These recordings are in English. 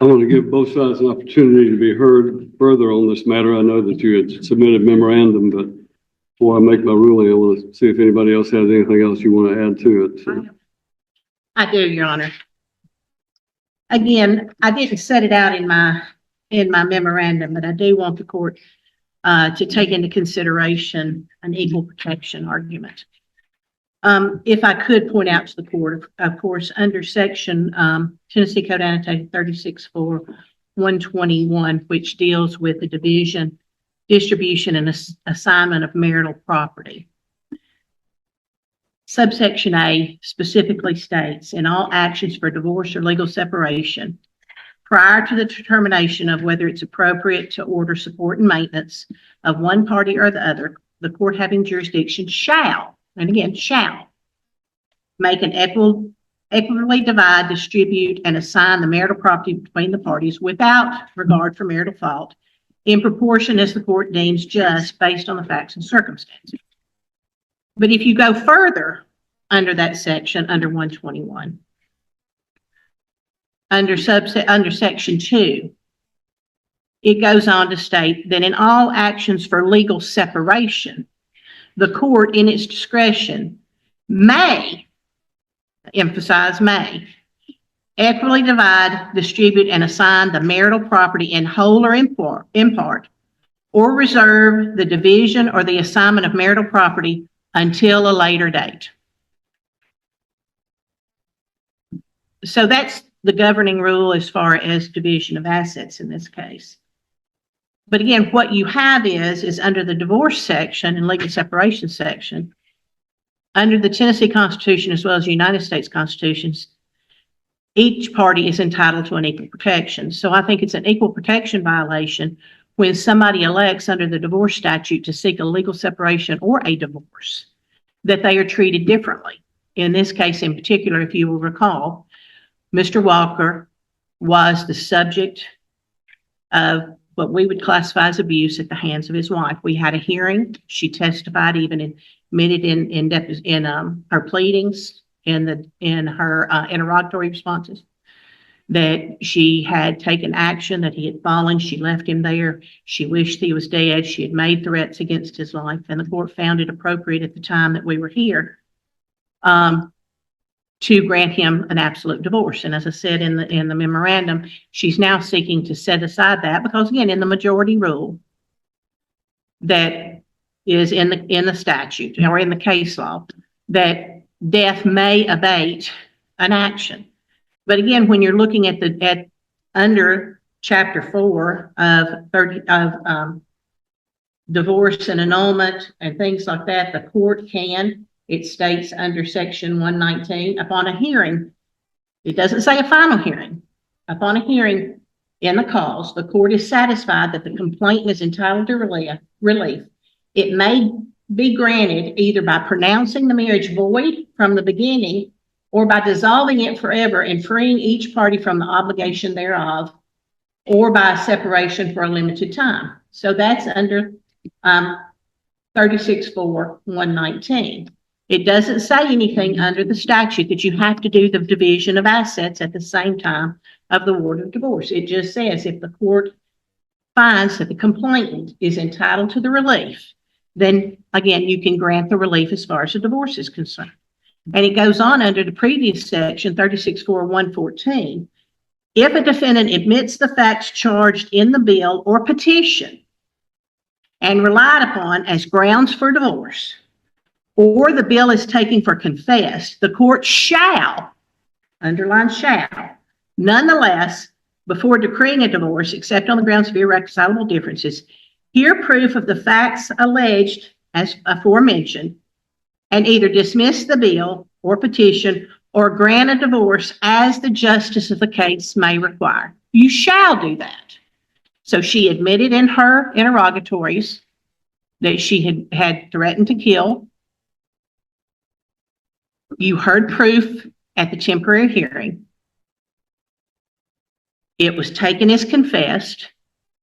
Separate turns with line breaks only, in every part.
I want to give both sides an opportunity to be heard further on this matter. I know that you had submitted memorandum, but before I make my ruling, I want to see if anybody else has anything else you want to add to it. So.
I do, Your Honor. Again, I didn't set it out in my memorandum, but I do want the court to take into consideration an equal protection argument. If I could point out to the court, of course, under section Tennessee Code Annotated 36-4-121, which deals with the division, distribution, and assignment of marital property. Subsection A specifically states, in all actions for divorce or legal separation, prior to the determination of whether it's appropriate to order support and maintenance of one party or the other, the court having jurisdiction shall, and again, shall, make an equitably divide, distribute, and assign the marital property between the parties without regard for marital fault, in proportion as the court deems just based on the facts and circumstances. But if you go further under that section, under 121, under section 2, it goes on to state that in all actions for legal separation, the court in its discretion may, emphasize may, equitably divide, distribute, and assign the marital property in whole or in part, or reserve the division or the assignment of marital property until a later date. So that's the governing rule as far as division of assets in this case. But again, what you have is under the divorce section and legal separation section, under the Tennessee Constitution as well as the United States Constitutions, each party is entitled to an equal protection. So I think it's an equal protection violation when somebody elects under the divorce statute to seek a legal separation or a divorce, that they are treated differently. In this case in particular, if you will recall, Mr. Walker was the subject of what we would classify as abuse at the hands of his wife. We had a hearing. She testified, even admitted in her pleadings, in her interrogatory responses, that she had taken action, that he had fallen. She left him there. She wished he was dead. She had made threats against his life, and the court found it appropriate at the time that we were here to grant him an absolute divorce. And as I said in the memorandum, she's now seeking to set aside that because, again, in the majority rule that is in the statute or in the case law, that death may abate an action. But again, when you're looking at under Chapter 4 of divorce and annulment and things like that, the court can, it states under Section 119, upon a hearing, it doesn't say a final hearing, upon a hearing in the cause, the court is satisfied that the complainant is entitled to relief. It may be granted either by pronouncing the marriage void from the beginning or by dissolving it forever and freeing each party from the obligation thereof, or by separation for a limited time. So that's under 36-4-119. It doesn't say anything under the statute that you have to do the division of assets at the same time of the award of divorce. It just says if the court finds that the complainant is entitled to the relief, then again, you can grant the relief as far as the divorce is concerned. And it goes on under the previous section, 36-4-114. If a defendant admits the facts charged in the bill or petition and relied upon as grounds for divorce, or the bill is taken for confessed, the court shall, underline shall, nonetheless, before decreeing a divorce, except on the grounds of irreconcilable differences, hear proof of the facts alleged as aforementioned, and either dismiss the bill or petition or grant a divorce as the justice of the case may require. You shall do that. So she admitted in her interrogatories that she had threatened to kill. You heard proof at the temporary hearing. It was taken as confessed,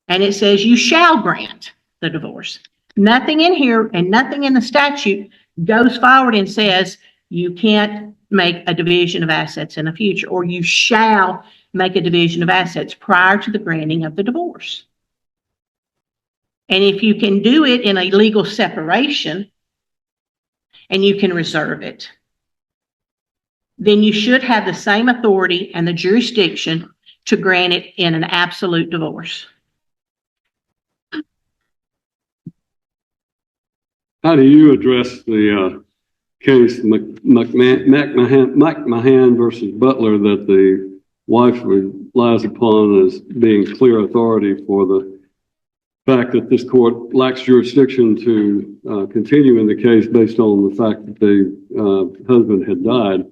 and it says you shall grant the divorce. Nothing in here and nothing in the statute goes forward and says you can't make a division of assets in the future, or you shall make a division of assets prior to the granting of the divorce. And if you can do it in a legal separation and you can reserve it, then you should have the same authority and the jurisdiction to grant it in an absolute divorce.
How do you address the case McMahon versus Butler that the wife relies upon as being clear authority for the fact that this court lacks jurisdiction to continue in the case based on the fact that the husband had died?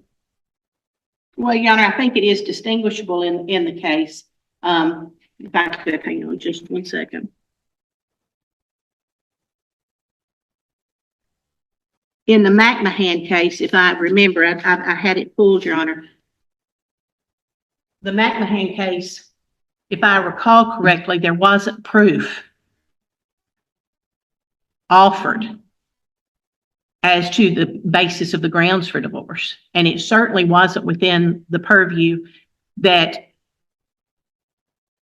Well, Your Honor, I think it is distinguishable in the case. If I could hang on just 1 second. In the McMahon case, if I remember, I had it pulled, Your Honor. The McMahon case, if I recall correctly, there wasn't proof offered as to the basis of the grounds for divorce. And it certainly wasn't within the purview that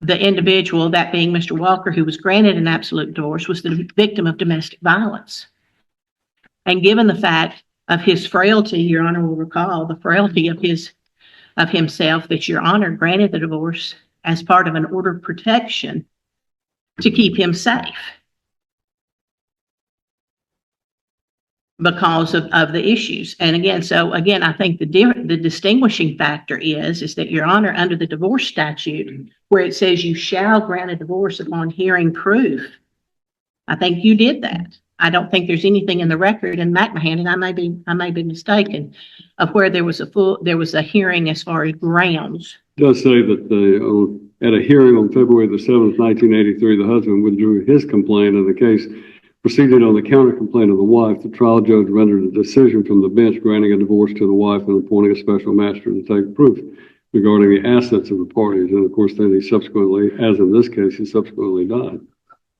the individual, that being Mr. Walker, who was granted an absolute divorce, was the victim of domestic violence. And given the fact of his frailty, Your Honor will recall the frailty of himself, that Your Honor granted the divorce as part of an order of protection to keep him safe because of the issues. And again, I think the distinguishing factor is that Your Honor, under the divorce statute, where it says you shall grant a divorce upon hearing proof, I think you did that. I don't think there's anything in the record in McMahon, and I may be mistaken, of where there was a hearing as far as grounds. It does say that at a hearing on February the 7th, 1983, the husband withdrew his complaint and the case proceeded on the counter complaint of the wife. The trial judge rendered a decision from the bench granting a divorce to the wife and appointing a special master to take proof regarding the assets of the parties. And of course, then he subsequently, as in this case, he subsequently died.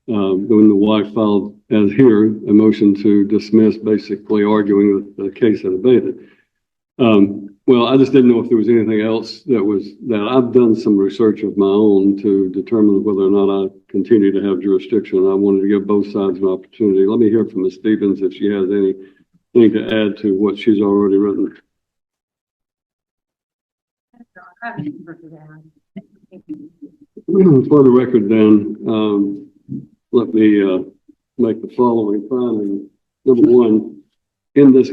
When the wife filed, as here, a motion to dismiss, basically arguing that the case had abated. Well, I just didn't know if there was anything else that I've done some research of my own to determine whether or not I continue to have jurisdiction. I wanted to give both sides an opportunity. Let me hear from Ms. Stevens if she has anything to add to what she's already written. For the record, then, let me make the following finding. Number one, in this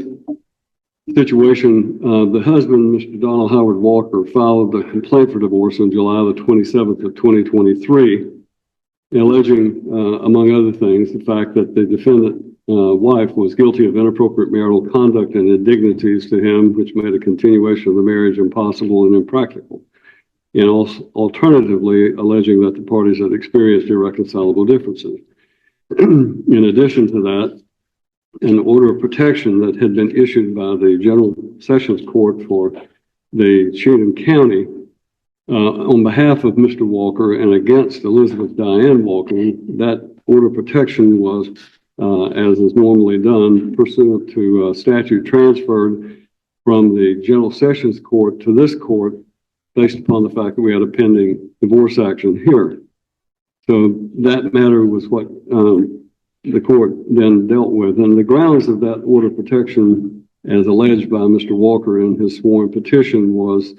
situation, the husband, Mr. Donald Howard Walker, filed a complaint for divorce on July the 27th of 2023, alleging, among other things, the fact that the defendant wife was guilty of inappropriate marital conduct and indignities to him, which made a continuation of the marriage impossible and impractical. And also, alternatively, alleging that the parties had experienced irreconcilable differences. In addition to that, an order of protection that had been issued by the General Sessions Court for the Cheatham County on behalf of Mr. Walker and against Elizabeth Diane Walker, that order of protection was, as is normally done, pursuant to statute, transferred from the General Sessions Court to this court based upon the fact that we had a pending divorce action here. So that matter was what the court then dealt with. And the grounds of that order of protection, as alleged by Mr. Walker in his sworn petition, was,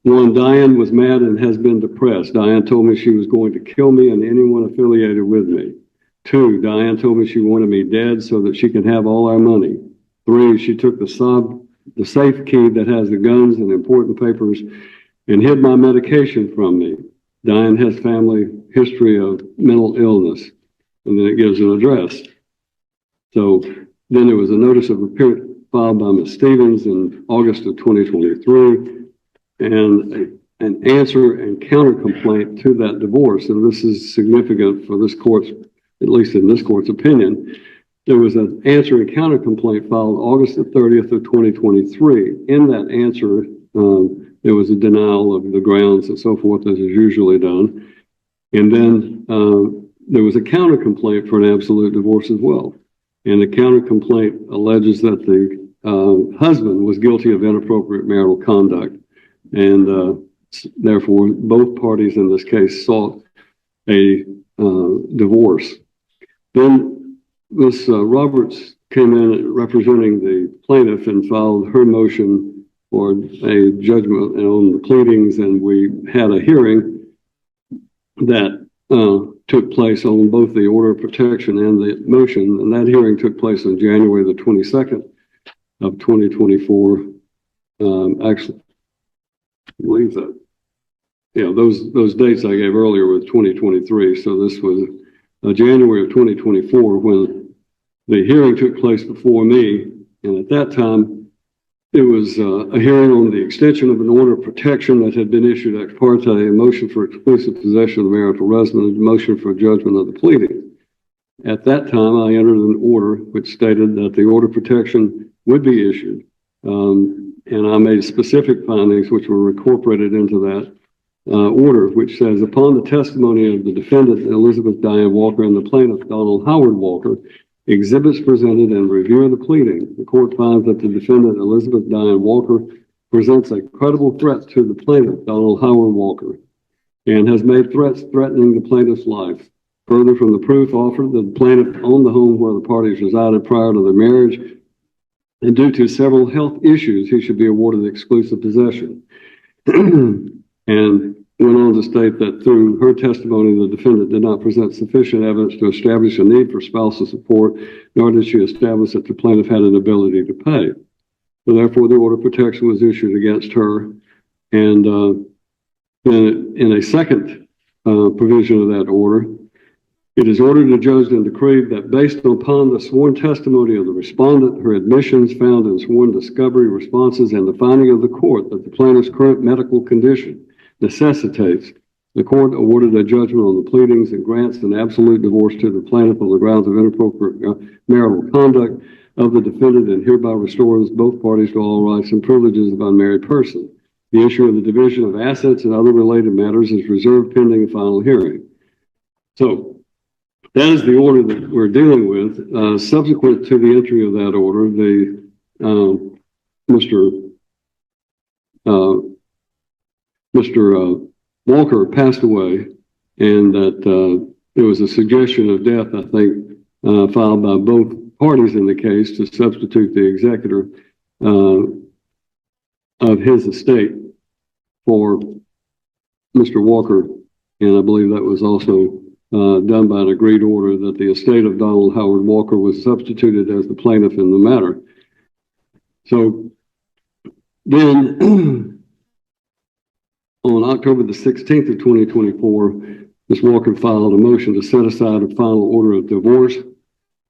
one, Diane was mad and has been depressed. Diane told me she was going to kill me and anyone affiliated with me. Two, Diane told me she wanted me dead so that she could have all our money. Three, she took the safe key that has the guns and important papers and hid my medication from me. Diane has family history of mental illness. And then it gives an address. So then there was a notice of appearance filed by Ms. Stevens in August of 2023 and an answer and counter complaint to that divorce. And this is significant for this court's, at least in this court's opinion. There was an answer and counter complaint filed August the 30th of 2023. In that answer, there was a denial of the grounds and so forth, as is usually done. And then there was a counter complaint for an absolute divorce as well. And the counter complaint alleges that the husband was guilty of inappropriate marital conduct and
Therefore, both parties in this case sought a divorce. Then Ms. Roberts came in representing the plaintiff and filed her motion for a judgment on the pleadings, and we had a hearing that took place on both the order of protection and the motion, and that hearing took place on January the 22nd of 2024. Actually, I believe that, yeah, those dates I gave earlier were 2023, so this was January of 2024 when the hearing took place before me, and at that time it was a hearing on the extension of an order of protection that had been issued ex parte, a motion for exclusive possession of the marital residence, a motion for judgment of the pleading. At that time, I entered an order which stated that the order of protection would be issued, and I made specific findings which were incorporated into that order, which says, upon the testimony of the defendant, Elizabeth Diane Walker, and the plaintiff, Donald Howard Walker, exhibits presented and review of the pleading, the court finds that the defendant, Elizabeth Diane Walker, presents a credible threat to the plaintiff, Donald Howard Walker, and has made threats threatening the plaintiff's life. Further, from the proof offered that the plaintiff owned the home where the parties resided prior to their marriage, and due to several health issues, he should be awarded exclusive possession. And went on to state that through her testimony, the defendant did not present sufficient evidence to establish a need for spousal support, nor did she establish that the plaintiff had an ability to pay. So therefore, the order of protection was issued against her. And then in a second provision of that order, it is ordered, adjudged, and decreed that based upon the sworn testimony of the respondent, her admissions found in sworn discovery responses, and the finding of the court that the plaintiff's current medical condition necessitates, the court awarded a judgment on the pleadings and grants an absolute divorce to the plaintiff on the grounds of inappropriate marital conduct of the defendant, and hereby restores both parties to all rights and privileges of unmarried person. The issue of the division of assets and other related matters is reserved pending a final hearing. So that is the order that we're dealing with. Subsequent to the entry of that order, Mr. Walker passed away, and that there was a suggestion of death, I think, filed by both parties in the case to substitute the executor of his estate for Mr. Walker. And I believe that was also done by an agreed order that the estate of Donald Howard Walker was substituted as the plaintiff in the matter. So then on October the 16th of 2024, Ms. Walker filed a motion to set aside a final order of divorce.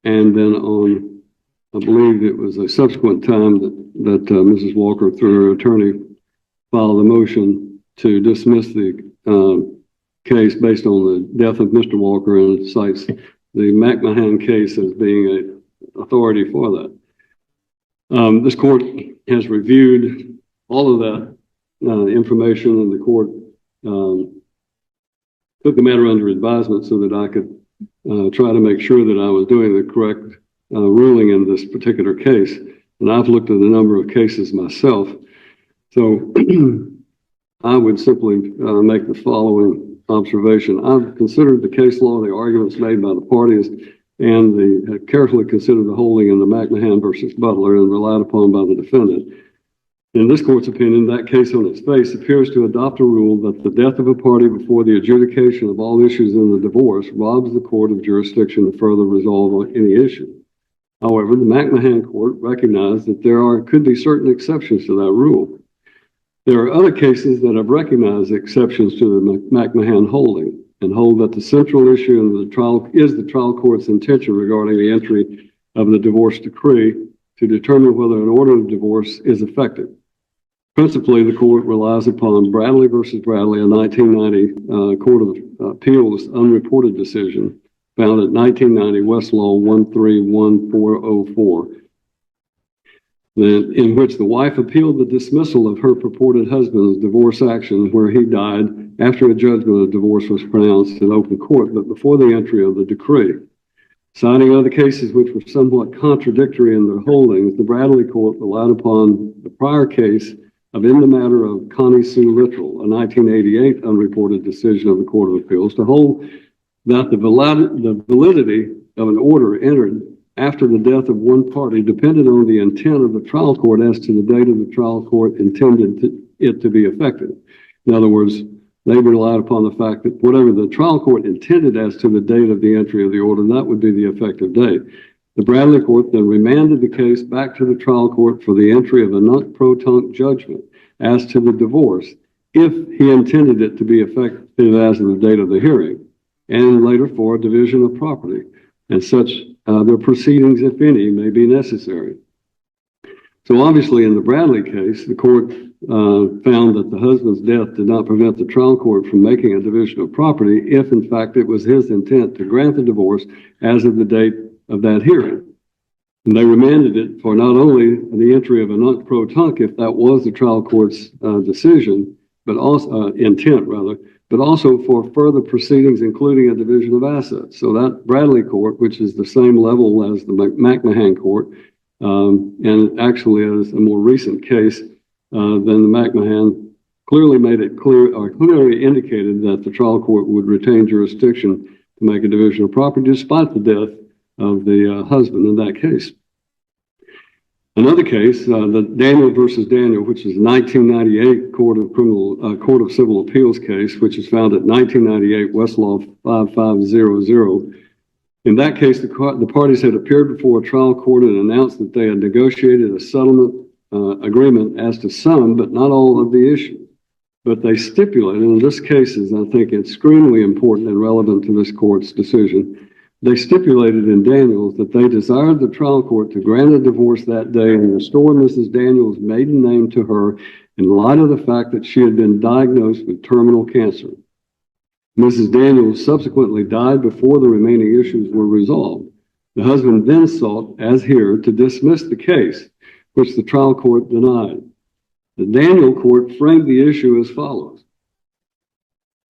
And then on, I believe it was a subsequent time that Mrs. Walker, through her attorney, filed a motion to dismiss the case based on the death of Mr. Walker, and cites the McMahon case as being an authority for that. This court has reviewed all of that information, and the court took the matter under advisement so that I could try to make sure that I was doing the correct ruling in this particular case. And I've looked at a number of cases myself. So I would simply make the following observation. I've considered the case law, the arguments made by the parties, and carefully considered the holding in the McMahon versus Butler and relied upon by the defendant. In this court's opinion, that case on its face appears to adopt a rule that the death of a party before the adjudication of all issues in the divorce robs the court of jurisdiction to further resolve any issue. However, the McMahon court recognized that there could be certain exceptions to that rule. There are other cases that have recognized exceptions to the McMahon holding and hold that the central issue in the trial is the trial court's intention regarding the entry of the divorce decree to determine whether an order of divorce is effective. Principally, the court relies upon Bradley versus Bradley, a 1990 Court of Appeals unreported decision found at 1990 Westlaw 131404, in which the wife appealed the dismissal of her purported husband's divorce action where he died after a judgment of divorce was pronounced in open court, but before the entry of the decree. Citing other cases which were somewhat contradictory in their holdings, the Bradley court relied upon the prior case of in the matter of Connie Sue Littrell, a 1988 unreported decision of the Court of Appeals, to hold that the validity of an order entered after the death of one party depended on the intent of the trial court as to the date of the trial court intended it to be effective. In other words, they relied upon the fact that whatever the trial court intended as to the date of the entry of the order, that would be the effective date. The Bradley court then remanded the case back to the trial court for the entry of a nunc-pro-tunc judgment as to the divorce if he intended it to be effective as of the date of the hearing, and later for a division of property, and such their proceedings, if any, may be necessary. So obviously in the Bradley case, the court found that the husband's death did not prevent the trial court from making a division of property if in fact it was his intent to grant the divorce as of the date of that hearing. And they remanded it for not only the entry of a nunc-pro-tunc, if that was the trial court's decision, but also intent rather, but also for further proceedings, including a division of assets. So that Bradley court, which is the same level as the McMahon court, and actually is a more recent case than the McMahon, clearly made it clear, or clearly indicated that the trial court would retain jurisdiction to make a division of property despite the death of the husband in that case. Another case, the Daniel versus Daniel, which is a 1998 Court of Civil Appeals case, which is found at 1998 Westlaw 5500. In that case, the parties had appeared before a trial court and announced that they had negotiated a settlement agreement as to some, but not all of the issues. But they stipulated, and this case is, I think, extremely important and relevant to this court's decision. They stipulated in Daniels that they desired the trial court to grant a divorce that day and restore Mrs. Daniels' maiden name to her in light of the fact that she had been diagnosed with terminal cancer. Mrs. Daniels subsequently died before the remaining issues were resolved. The husband then sought, as here, to dismiss the case, which the trial court denied. The Daniel court framed the issue as follows,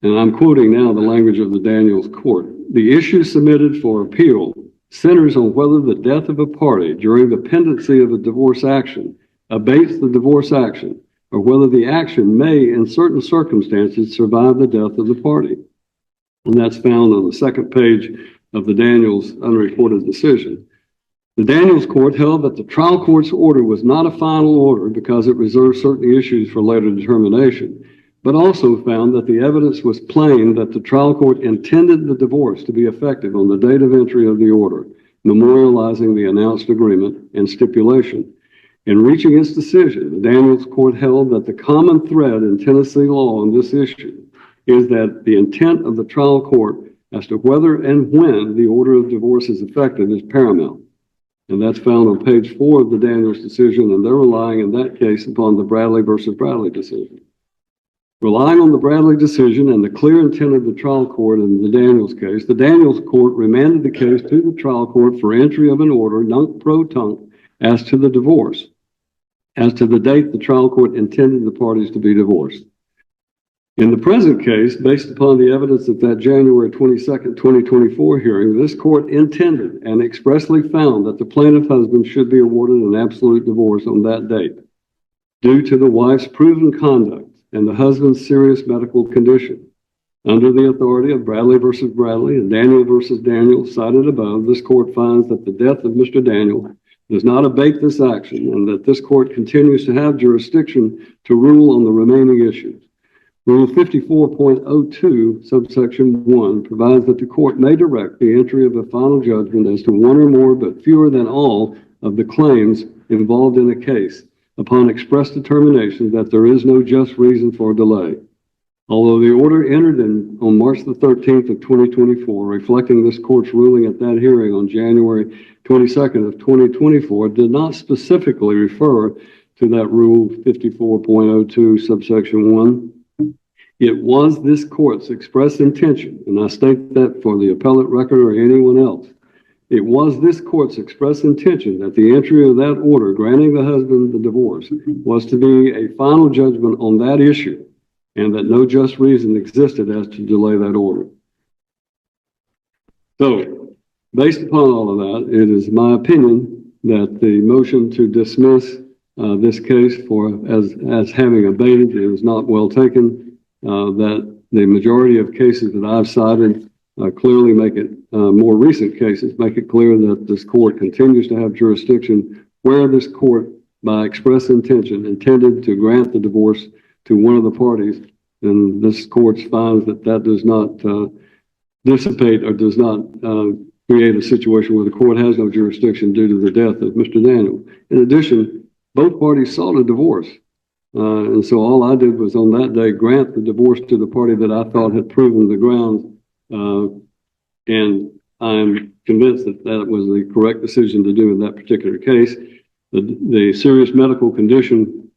and I'm quoting now the language of the Daniels court. The issue submitted for appeal centers on whether the death of a party during the pendency of a divorce action abates the divorce action, or whether the action may, in certain circumstances, survive the death of the party. And that's found on the second page of the Daniels unreported decision. The Daniels court held that the trial court's order was not a final order because it reserved certain issues for later determination, but also found that the evidence was plain that the trial court intended the divorce to be effective on the date of entry of the order, memorializing the announced agreement and stipulation. In reaching its decision, the Daniels court held that the common thread in Tennessee law on this issue is that the intent of the trial court as to whether and when the order of divorce is effective is paramount. And that's found on page 4 of the Daniels decision, and they're relying in that case upon the Bradley versus Bradley decision. Relying on the Bradley decision and the clear intent of the trial court in the Daniels case, the Daniels court remanded the case to the trial court for entry of an order, nunc-pro-tunc, as to the divorce, as to the date the trial court intended the parties to be divorced. In the present case, based upon the evidence at that January 22nd, 2024 hearing, this court intended and expressly found that the plaintiff husband should be awarded an absolute divorce on that date due to the wife's proven conduct and the husband's serious medical condition. Under the authority of Bradley versus Bradley and Daniel versus Daniel cited above, this court finds that the death of Mr. Daniel does not abate this action and that this court continues to have jurisdiction to rule on the remaining issues. Rule 54.02, subsection 1, provides that the court may direct the entry of a final judgment as to one or more but fewer than all of the claims involved in a case upon express determination that there is no just reason for delay. Although the order entered on March the 13th of 2024, reflecting this court's ruling at that hearing on January 22nd of 2024, did not specifically refer to that Rule 54.02, subsection 1. It was this court's express intention, and I state that for the appellate record or anyone else, it was this court's express intention that the entry of that order granting the husband the divorce was to be a final judgment on that issue and that no just reason existed as to delay that order. So, based upon all of that, it is my opinion that the motion to dismiss this case as having abated. It was not well taken. That the majority of cases that I've cited clearly make it, more recent cases, make it clear that this court continues to have jurisdiction where this court, by express intention, intended to grant the divorce to one of the parties. And this court finds that that does not dissipate or does not create a situation where the court has no jurisdiction due to the death of Mr. Daniel. In addition, both parties sought a divorce. And so all I did was on that day grant the divorce to the party that I thought had proven the grounds. And I'm convinced that that was the correct decision to do in that particular case. The serious medical condition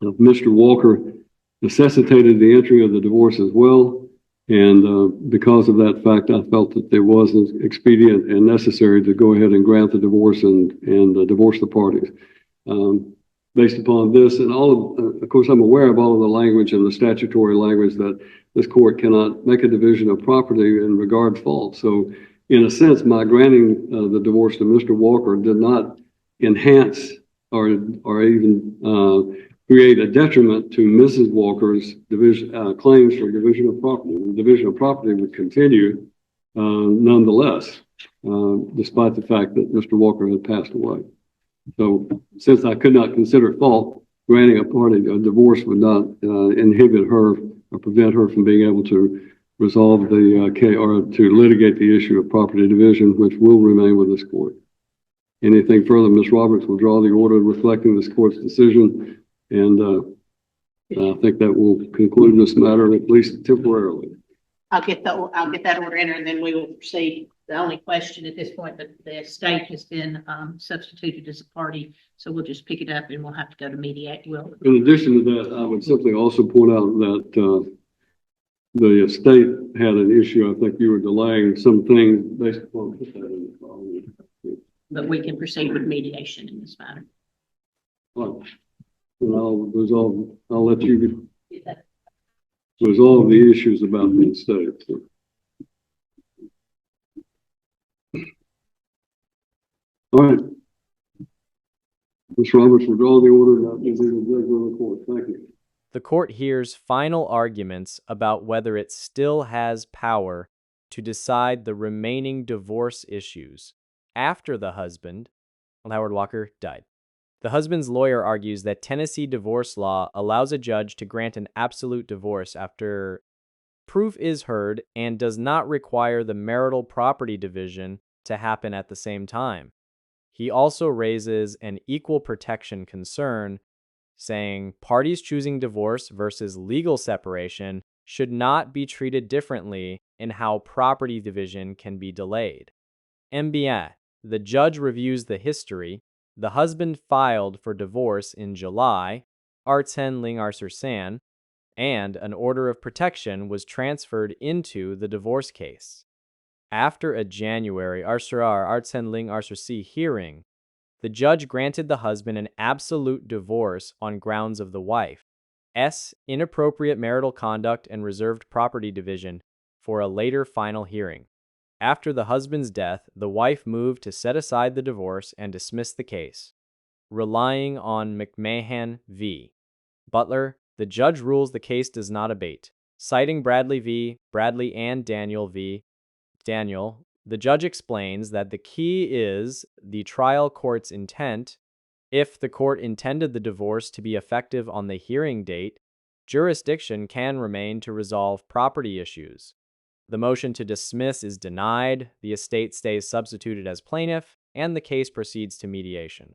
of Mr. Walker necessitated the entry of the divorce as well. And because of that fact, I felt that it wasn't expedient and necessary to go ahead and grant the divorce and divorce the parties. Based upon this and of course, I'm aware of all of the language and the statutory language that this court cannot make a division of property in regard fault. So in a sense, my granting the divorce to Mr. Walker did not enhance or even create a detriment to Mrs. Walker's claims for division of property. The division of property would continue nonetheless, despite the fact that Mr. Walker had passed away. So since I could not consider fault, granting a party a divorce would not inhibit her or prevent her from being able to resolve the case or to litigate the issue of property division, which will remain with this court. Anything further, Ms. Roberts will draw the order reflecting this court's decision, and I think that will conclude this matter, at least temporarily.
I'll get that order in, and then we will proceed. The only question at this point, that the estate has been substituted as a party, so we'll just pick it up and we'll have to go to mediate.
In addition to that, I would simply also point out that the estate had an issue. I think you were delaying some things based upon
but we can proceed with mediation in this matter.
Right. And I'll let you resolve the issues about the estate. So. All right. Ms. Roberts will draw the order. The court. Thank you.
The court hears final arguments about whether it still has power to decide the remaining divorce issues after the husband, Howard Walker, died. The husband's lawyer argues that Tennessee divorce law allows a judge to grant an absolute divorce after proof is heard and does not require the marital property division to happen at the same time. He also raises an equal protection concern, saying parties choosing divorce versus legal separation should not be treated differently in how property division can be delayed. MBA, the judge reviews the history. The husband filed for divorce in July, Artsen Ling Arsursan, and an order of protection was transferred into the divorce case. After a January Artsen Ling Arsursi hearing, the judge granted the husband an absolute divorce on grounds of the wife's inappropriate marital conduct and reserved property division for a later final hearing. After the husband's death, the wife moved to set aside the divorce and dismiss the case. Relying on McMahon v. Butler, the judge rules the case does not abate. Citing Bradley v. Bradley and Daniel v. Daniel, the judge explains that the key is the trial court's intent. If the court intended the divorce to be effective on the hearing date, jurisdiction can remain to resolve property issues. The motion to dismiss is denied, the estate stays substituted as plaintiff, and the case proceeds to mediation.